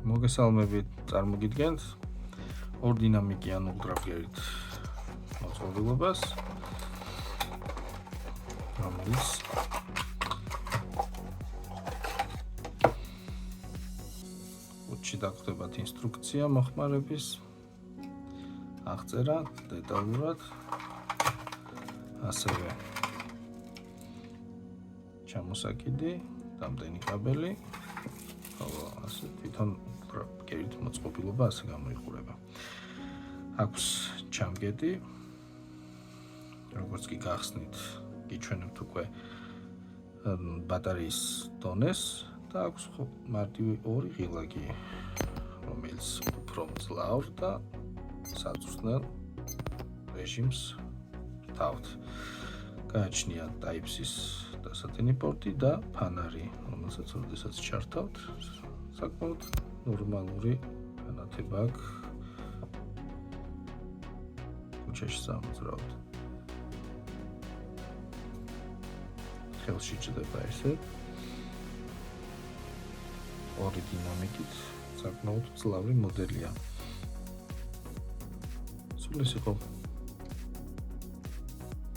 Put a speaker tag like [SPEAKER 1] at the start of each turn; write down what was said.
[SPEAKER 1] მოგესალმებით, წარმოგიდგენთ ორ დინამიკიან უღრაფგერით მოწყობილობას, რომელიც უთში დაგხვდებათ ინსტრუქცია მოხმარების, აღწერა დეტალურად, ასევე ჩამოსაკიდი, რამდენი კაბელი, ხოლო ასე თვითონ უღრაფგერით მოწყობილობა ასე გამოიყურება. აქვს ჩამგედი, როგორც კი გახსნით, გიჩვენებთ უკვე ბატარეის დონეს და აქვს მარტივი ორი ღილაკი, რომელიც უფრო მძლავრ და საწვრთნელ რეჟიმს თავთ. გააჩნია Type-C-ის დასათენი პორტი და ფანარი, რომელსაც როდესაც ჩართავთ, საკმაოდ ნორმალური განათება აქვს ქუჩაში სამოძრაოდ. ხელში ჭდება ესე ორი დინამიკით საკმაოდ მძლავრი მოდელია. სულ ეს იყო.